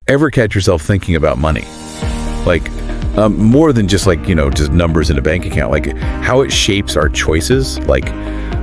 Ever catch yourself thinking about money? Like, more than just like, just numbers in a bank account, like how it shapes our choices, like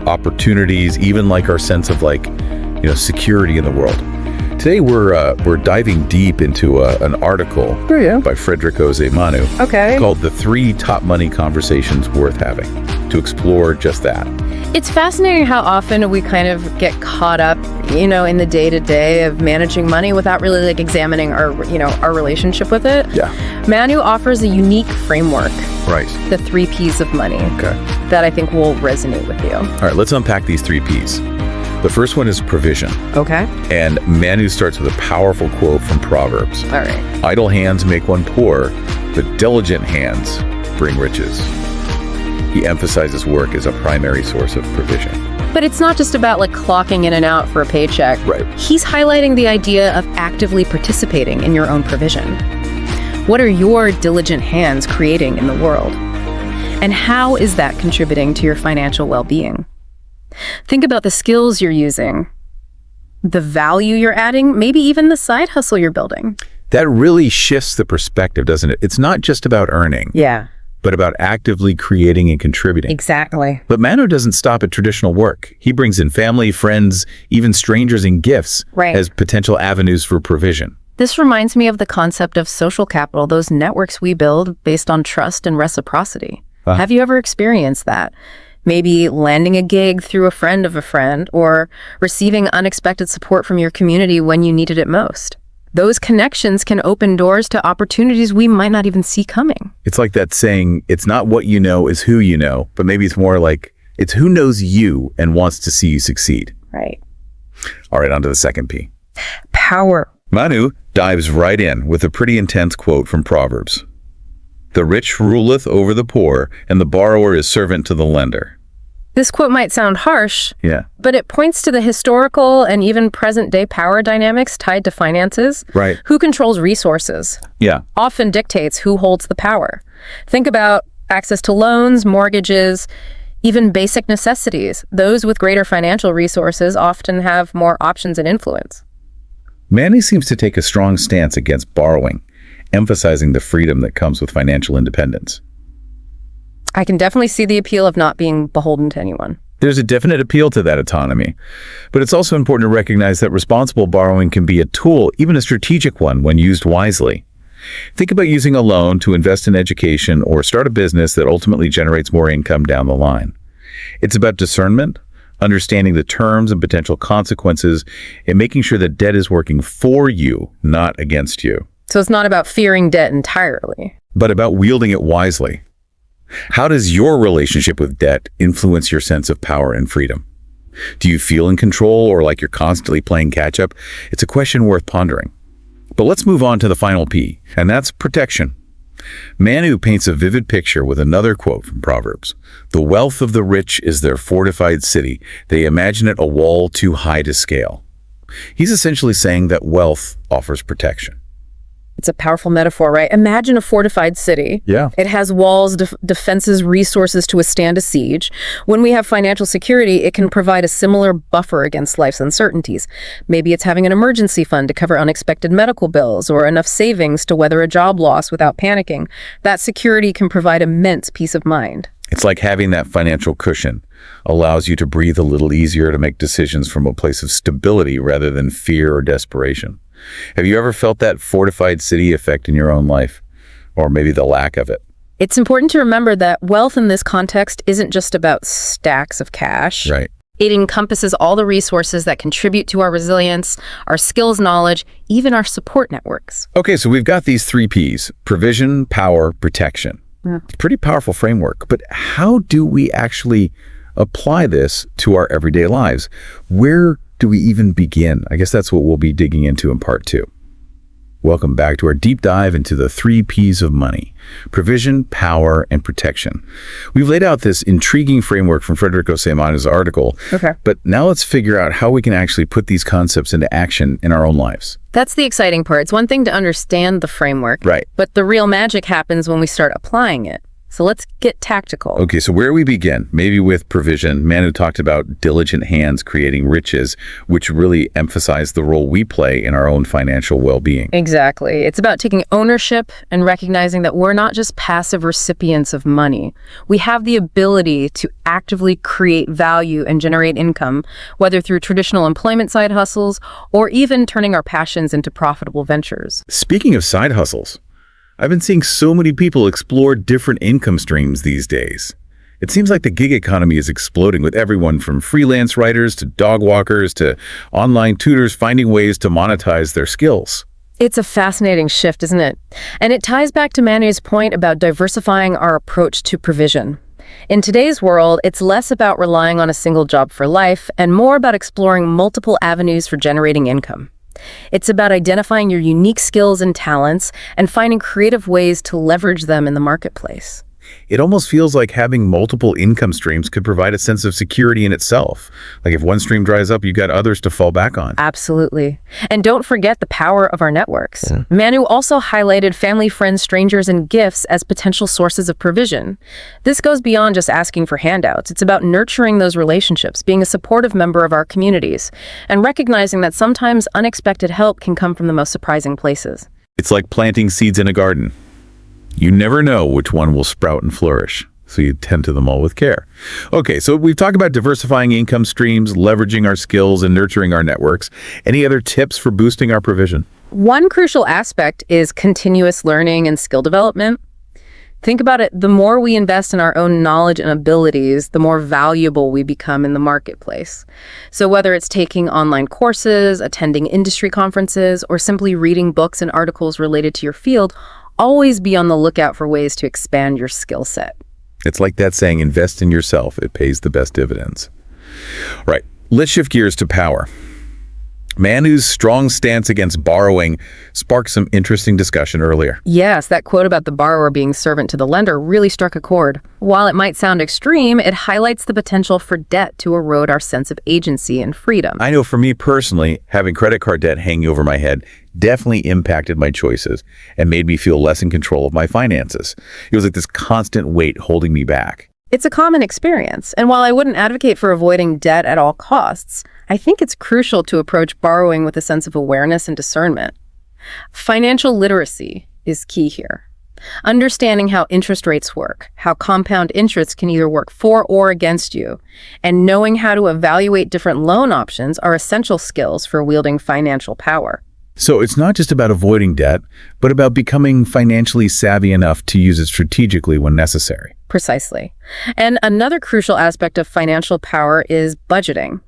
opportunities, even like our sense of like, security in the world. Today we're diving deep into an article by Frederick Osei-Manu called "The 3 Top Money Conversations Worth Having," to explore just that. It's fascinating how often we kind of get caught up, in the day-to-day of managing money without really like examining our relationship with it. Yeah. Manu offers a unique framework. Right. The 3 Ps of money. Okay. That I think will resonate with you. All right, let's unpack these 3 Ps. The first one is provision. Okay. And Manu starts with a powerful quote from Proverbs. All right. Idle hands make one poor, but diligent hands bring riches. He emphasizes work as a primary source of provision. But it's not just about like clocking in and out for a paycheck. Right. He's highlighting the idea of actively participating in your own provision. What are your diligent hands creating in the world? And how is that contributing to your financial well-being? Think about the skills you're using, the value you're adding, maybe even the side hustle you're building. That really shifts the perspective, doesn't it? It's not just about earning. Yeah. But about actively creating and contributing. Exactly. But Manu doesn't stop at traditional work. He brings in family, friends, even strangers and gifts as potential avenues for provision. This reminds me of the concept of social capital, those networks we build based on trust and reciprocity. Have you ever experienced that? Maybe landing a gig through a friend of a friend, or receiving unexpected support from your community when you needed it most. Those connections can open doors to opportunities we might not even see coming. It's like that saying, it's not what you know, it's who you know, but maybe it's more like, it's who knows you and wants to see you succeed. Right. All right, on to the second P. Power. Manu dives right in with a pretty intense quote from Proverbs. The rich ruleth over the poor, and the borrower is servant to the lender. This quote might sound harsh, but it points to the historical and even present-day power dynamics tied to finances. Right. Who controls resources? Often dictates who holds the power. Think about access to loans, mortgages, even basic necessities. Those with greater financial resources often have more options and influence. Manu seems to take a strong stance against borrowing, emphasizing the freedom that comes with financial independence. I can definitely see the appeal of not being beholden to anyone. There's a definite appeal to that autonomy, but it's also important to recognize that responsible borrowing can be a tool, even a strategic one, when used wisely. Think about using a loan to invest in education or start a business that ultimately generates more income down the line. It's about discernment, understanding the terms and potential consequences, and making sure that debt is working for you, not against you. So it's not about fearing debt entirely, but about wielding it wisely. How does your relationship with debt influence your sense of power and freedom? Do you feel in control or like you're constantly playing catch-up? It's a question worth pondering. But let's move on to the final P, and that's protection. Manu paints a vivid picture with another quote from Proverbs. The wealth of the rich is their fortified city. They imagine it a wall too high to scale. He's essentially saying that wealth offers protection. It's a powerful metaphor, right? Imagine a fortified city. Yeah. It has walls, defenses, resources to withstand a siege. When we have financial security, it can provide a similar buffer against life's uncertainties. Maybe it's having an emergency fund to cover unexpected medical bills or enough savings to weather a job loss without panicking. That security can provide immense peace of mind. It's like having that financial cushion allows you to breathe a little easier, to make decisions from a place of stability rather than fear or desperation. Have you ever felt that fortified city effect in your own life, or maybe the lack of it? It's important to remember that wealth in this context isn't just about stacks of cash. Right. It encompasses all the resources that contribute to our resilience, our skills, knowledge, even our support networks. Okay, so we've got these 3 Ps: provision, power, protection. Pretty powerful framework, but how do we actually apply this to our everyday lives? Where do we even begin? I guess that's what we'll be digging into in part 2. Welcome back to our deep dive into the 3 Ps of money: provision, power, and protection. We've laid out this intriguing framework from Frederick Osei-Manu's article, but now let's figure out how we can actually put these concepts into action in our own lives. That's the exciting part. It's one thing to understand the framework, right? But the real magic happens when we start applying it. So let's get tactical. Okay, so where we begin? Maybe with provision. Manu talked about diligent hands creating riches, which really emphasize the role we play in our own financial well-being. Exactly. It's about taking ownership and recognizing that we're not just passive recipients of money. We have the ability to actively create value and generate income, whether through traditional employment side hustles or even turning our passions into profitable ventures. Speaking of side hustles, I've been seeing so many people explore different income streams these days. It seems like the gig economy is exploding, with everyone from freelance writers to dog walkers to online tutors finding ways to monetize their skills. It's a fascinating shift, isn't it? And it ties back to Manu's point about diversifying our approach to provision. In today's world, it's less about relying on a single job for life and more about exploring multiple avenues for generating income. It's about identifying your unique skills and talents and finding creative ways to leverage them in the marketplace. It almost feels like having multiple income streams could provide a sense of security in itself. Like if one stream dries up, you've got others to fall back on. Absolutely. And don't forget the power of our networks. Yeah. Manu also highlighted family, friends, strangers, and gifts as potential sources of provision. This goes beyond just asking for handouts. It's about nurturing those relationships, being a supportive member of our communities, and recognizing that sometimes unexpected help can come from the most surprising places. It's like planting seeds in a garden. You never know which one will sprout and flourish, so you tend to them all with care. Okay, so we've talked about diversifying income streams, leveraging our skills, and nurturing our networks. Any other tips for boosting our provision? One crucial aspect is continuous learning and skill development. Think about it, the more we invest in our own knowledge and abilities, the more valuable we become in the marketplace. So whether it's taking online courses, attending industry conferences, or simply reading books and articles related to your field, always be on the lookout for ways to expand your skill set. It's like that saying, invest in yourself. It pays the best dividends. Right. Let's shift gears to power. Manu's strong stance against borrowing sparked some interesting discussion earlier. Yes, that quote about the borrower being servant to the lender really struck a chord. While it might sound extreme, it highlights the potential for debt to erode our sense of agency and freedom. I know for me personally, having credit card debt hanging over my head definitely impacted my choices and made me feel less in control of my finances. It was like this constant weight holding me back. It's a common experience, and while I wouldn't advocate for avoiding debt at all costs, I think it's crucial to approach borrowing with a sense of awareness and discernment. Financial literacy is key here. Understanding how interest rates work, how compound interest can either work for or against you, and knowing how to evaluate different loan options are essential skills for wielding financial power. So it's not just about avoiding debt, but about becoming financially savvy enough to use it strategically when necessary. Precisely. And another crucial aspect of financial power is budgeting.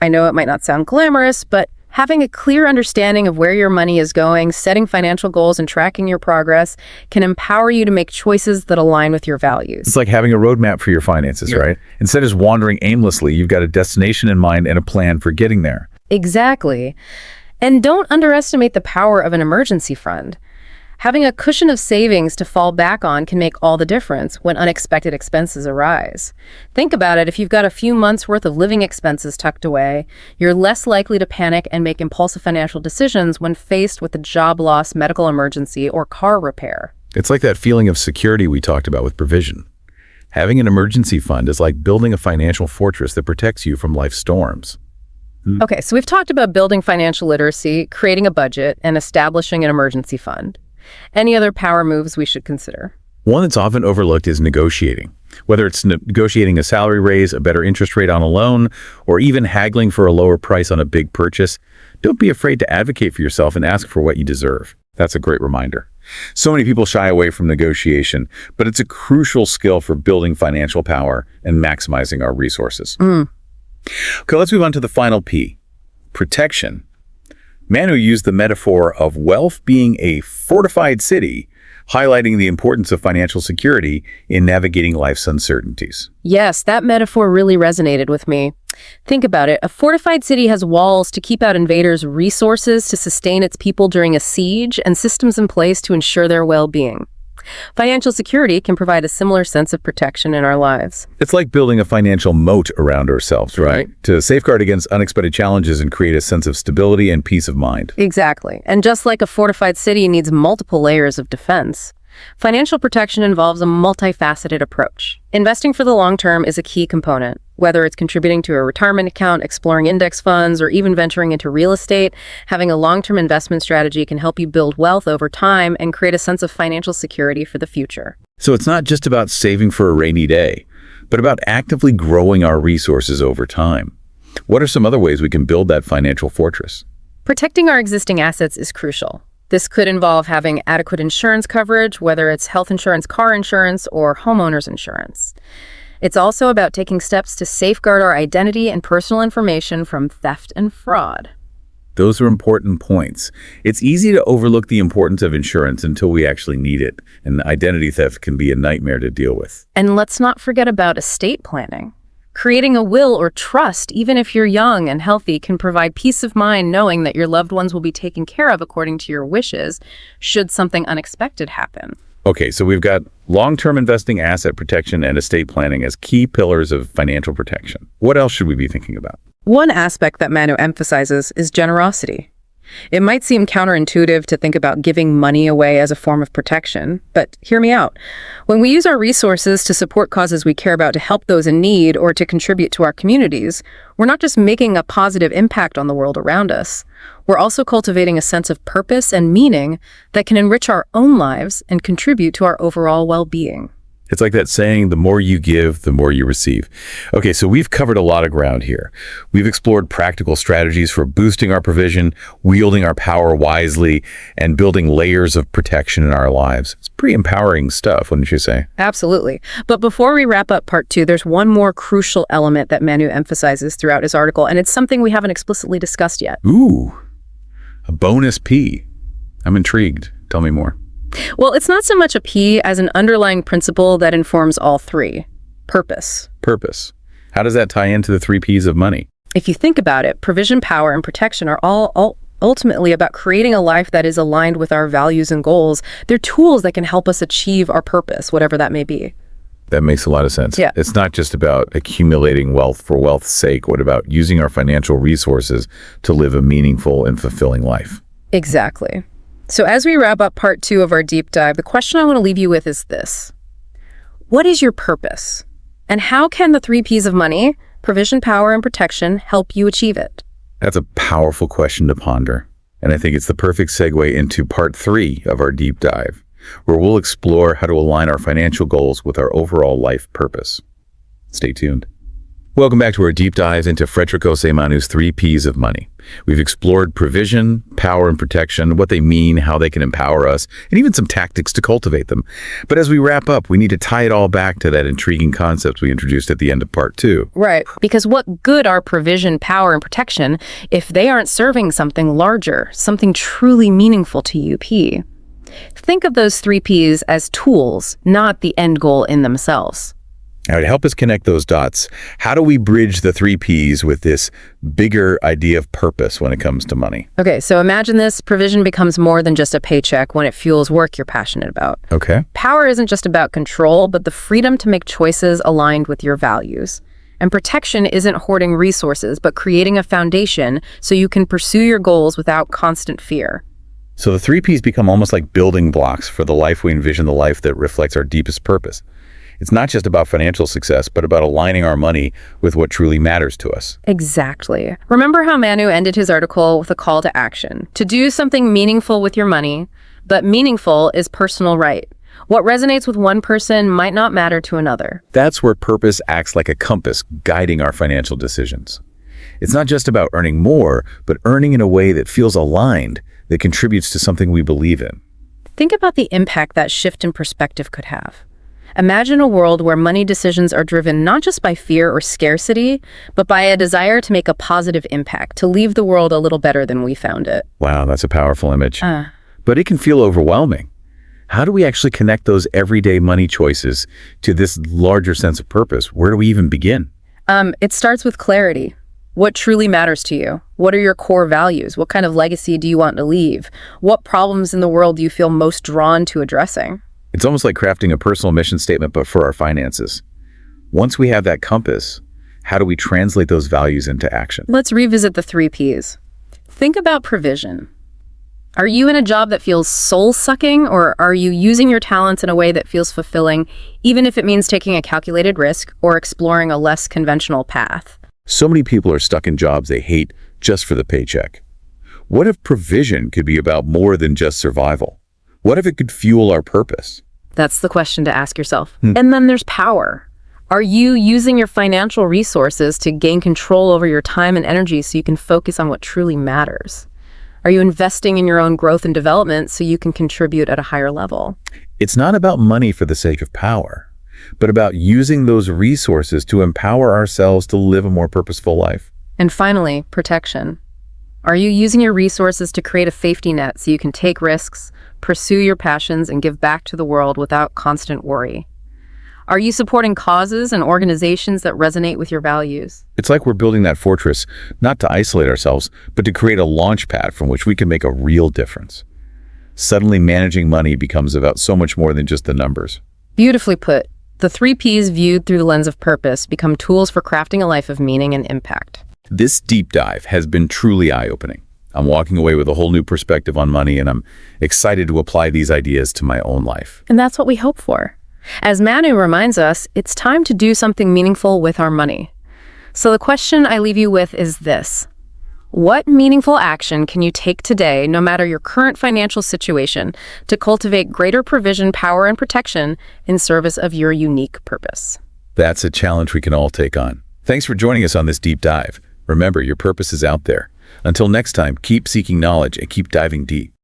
I know it might not sound glamorous, but having a clear understanding of where your money is going, setting financial goals, and tracking your progress can empower you to make choices that align with your values. It's like having a roadmap for your finances, right? Instead of just wandering aimlessly, you've got a destination in mind and a plan for getting there. Exactly. And don't underestimate the power of an emergency fund. Having a cushion of savings to fall back on can make all the difference when unexpected expenses arise. Think about it, if you've got a few months' worth of living expenses tucked away, you're less likely to panic and make impulsive financial decisions when faced with a job loss, medical emergency, or car repair. It's like that feeling of security we talked about with provision. Having an emergency fund is like building a financial fortress that protects you from life's storms. Okay, so we've talked about building financial literacy, creating a budget, and establishing an emergency fund. Any other power moves we should consider? One that's often overlooked is negotiating. Whether it's negotiating a salary raise, a better interest rate on a loan, or even haggling for a lower price on a big purchase, don't be afraid to advocate for yourself and ask for what you deserve. That's a great reminder. So many people shy away from negotiation, but it's a crucial skill for building financial power and maximizing our resources. Okay, let's move on to the final P, protection. Manu used the metaphor of wealth being a fortified city, highlighting the importance of financial security in navigating life's uncertainties. Yes, that metaphor really resonated with me. Think about it. A fortified city has walls to keep out invaders, resources to sustain its people during a siege, and systems in place to ensure their well-being. Financial security can provide a similar sense of protection in our lives. It's like building a financial moat around ourselves, right? To safeguard against unexpected challenges and create a sense of stability and peace of mind. Exactly. And just like a fortified city needs multiple layers of defense, Financial protection involves a multifaceted approach. Investing for the long term is a key component. Whether it's contributing to a retirement account, exploring index funds, or even venturing into real estate, having a long-term investment strategy can help you build wealth over time and create a sense of financial security for the future. So it's not just about saving for a rainy day, but about actively growing our resources over time. What are some other ways we can build that financial fortress? Protecting our existing assets is crucial. This could involve having adequate insurance coverage, whether it's health insurance, car insurance, or homeowners insurance. It's also about taking steps to safeguard our identity and personal information from theft and fraud. Those are important points. It's easy to overlook the importance of insurance until we actually need it, and identity theft can be a nightmare to deal with. And let's not forget about estate planning. Creating a will or trust, even if you're young and healthy, can provide peace of mind knowing that your loved ones will be taken care of according to your wishes should something unexpected happen. Okay, so we've got long-term investing, asset protection, and estate planning as key pillars of financial protection. What else should we be thinking about? One aspect that Manu emphasizes is generosity. It might seem counterintuitive to think about giving money away as a form of protection, but hear me out. When we use our resources to support causes we care about, to help those in need, or to contribute to our communities, we're not just making a positive impact on the world around us. We're also cultivating a sense of purpose and meaning that can enrich our own lives and contribute to our overall well-being. It's like that saying, the more you give, the more you receive. Okay, so we've covered a lot of ground here. We've explored practical strategies for boosting our provision, wielding our power wisely, and building layers of protection in our lives. It's pretty empowering stuff, wouldn't you say? Absolutely. But before we wrap up part 2, there's one more crucial element that Manu emphasizes throughout his article, and it's something we haven't explicitly discussed yet. Ooh, a bonus P. I'm intrigued. Tell me more. Well, it's not so much a P as an underlying principle that informs all three. Purpose. Purpose. How does that tie into the 3 Ps of money? If you think about it, provision, power, and protection are all ultimately about creating a life that is aligned with our values and goals. They're tools that can help us achieve our purpose, whatever that may be. That makes a lot of sense. Yeah. It's not just about accumulating wealth for wealth's sake. What about using our financial resources to live a meaningful and fulfilling life? Exactly. So as we wrap up part 2 of our deep dive, the question I want to leave you with is this. What is your purpose? And how can the 3 Ps of money, provision, power, and protection, help you achieve it? That's a powerful question to ponder. And I think it's the perfect segue into part 3 of our deep dive, where we'll explore how to align our financial goals with our overall life purpose. Stay tuned. Welcome back to our deep dives into Frederick Osei-Manu's 3 Ps of money. We've explored provision, power, and protection, what they mean, how they can empower us, and even some tactics to cultivate them. But as we wrap up, we need to tie it all back to that intriguing concept we introduced at the end of part 2. Right. Because what good are provision, power, and protection if they aren't serving something larger, something truly meaningful to you, P? Think of those 3 Ps as tools, not the end goal in themselves. Now, to help us connect those dots, how do we bridge the 3 Ps with this bigger idea of purpose when it comes to money? Okay, so imagine this. Provision becomes more than just a paycheck when it fuels work you're passionate about. Okay. Power isn't just about control, but the freedom to make choices aligned with your values. And protection isn't hoarding resources, but creating a foundation so you can pursue your goals without constant fear. So the 3 Ps become almost like building blocks for the life we envision, the life that reflects our deepest purpose. It's not just about financial success, but about aligning our money with what truly matters to us. Exactly. Remember how Manu ended his article with a call to action, to do something meaningful with your money, but meaningful is personal, right? What resonates with one person might not matter to another. That's where purpose acts like a compass guiding our financial decisions. It's not just about earning more, but earning in a way that feels aligned, that contributes to something we believe in. Think about the impact that shift in perspective could have. Imagine a world where money decisions are driven not just by fear or scarcity, but by a desire to make a positive impact, to leave the world a little better than we found it. Wow, that's a powerful image. But it can feel overwhelming. How do we actually connect those everyday money choices to this larger sense of purpose? Where do we even begin? It starts with clarity. What truly matters to you? What are your core values? What kind of legacy do you want to leave? What problems in the world do you feel most drawn to addressing? It's almost like crafting a personal mission statement, but for our finances. Once we have that compass, how do we translate those values into action? Let's revisit the 3 Ps. Think about provision. Are you in a job that feels soul-sucking, or are you using your talents in a way that feels fulfilling, even if it means taking a calculated risk or exploring a less conventional path? So many people are stuck in jobs they hate just for the paycheck. What if provision could be about more than just survival? What if it could fuel our purpose? That's the question to ask yourself. And then there's power. Are you using your financial resources to gain control over your time and energy so you can focus on what truly matters? Are you investing in your own growth and development so you can contribute at a higher level? It's not about money for the sake of power, but about using those resources to empower ourselves to live a more purposeful life. And finally, protection. Are you using your resources to create a safety net so you can take risks, pursue your passions, and give back to the world without constant worry? Are you supporting causes and organizations that resonate with your values? It's like we're building that fortress, not to isolate ourselves, but to create a launch pad from which we can make a real difference. Suddenly, managing money becomes about so much more than just the numbers. Beautifully put. The 3 Ps viewed through the lens of purpose become tools for crafting a life of meaning and impact. This deep dive has been truly eye-opening. I'm walking away with a whole new perspective on money, and I'm excited to apply these ideas to my own life. And that's what we hope for. As Manu reminds us, it's time to do something meaningful with our money. So the question I leave you with is this: what meaningful action can you take today, no matter your current financial situation, to cultivate greater provision, power, and protection in service of your unique purpose? That's a challenge we can all take on. Thanks for joining us on this deep dive. Remember, your purpose is out there. Until next time, keep seeking knowledge and keep diving deep.